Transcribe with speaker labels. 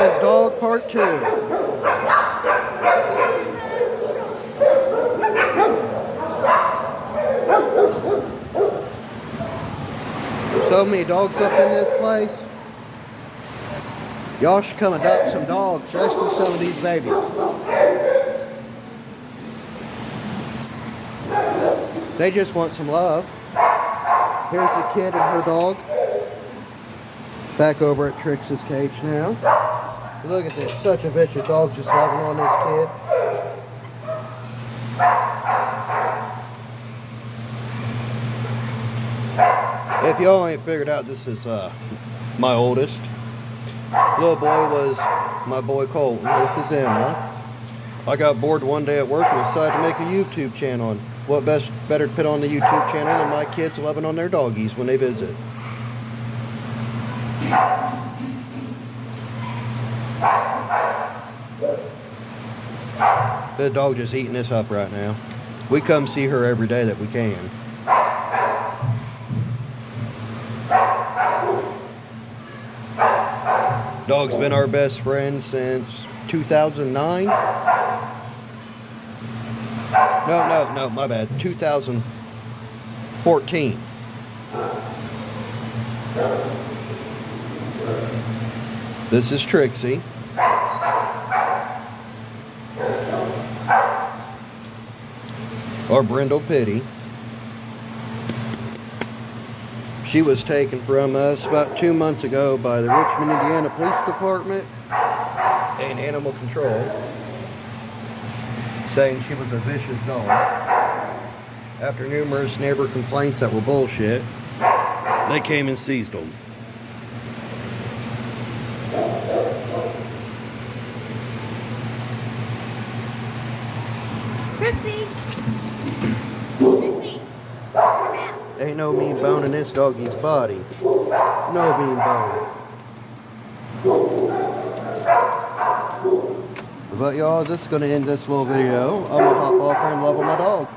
Speaker 1: his dog, part 2. So many dogs up in this place. Y'all should come adopt some dogs, rescue some of these babies. They just want some love. Here's the kid and her dog. Back over at Trix's cage now. Look at this, such a vicious dog just loving on this kid. If y'all ain't figured out, this is my oldest. Little boy was my boy Colton. This is Emma. I got bored one day at work and decided to make a YouTube channel. And what better to put on the YouTube channel than my kids loving on their doggies when they visit. The dog just eating this up right now. We come see her every day that we can. Dog's been our best friend since 2009. No, my bad. 2014. This is Trixie. Or Brindle Pity. She was taken from us about 2 months ago by the Richmond, Indiana Police Department and Animal Control, saying she was a vicious dog. After numerous neighbor complaints that were bullshit, they came and seized them.
Speaker 2: Trixie! Trixie! Come out.
Speaker 1: Ain't no mean bone in this doggy's body. No mean bone. But y'all, this is going to end this little video. I'm going to hop off and love on my dog.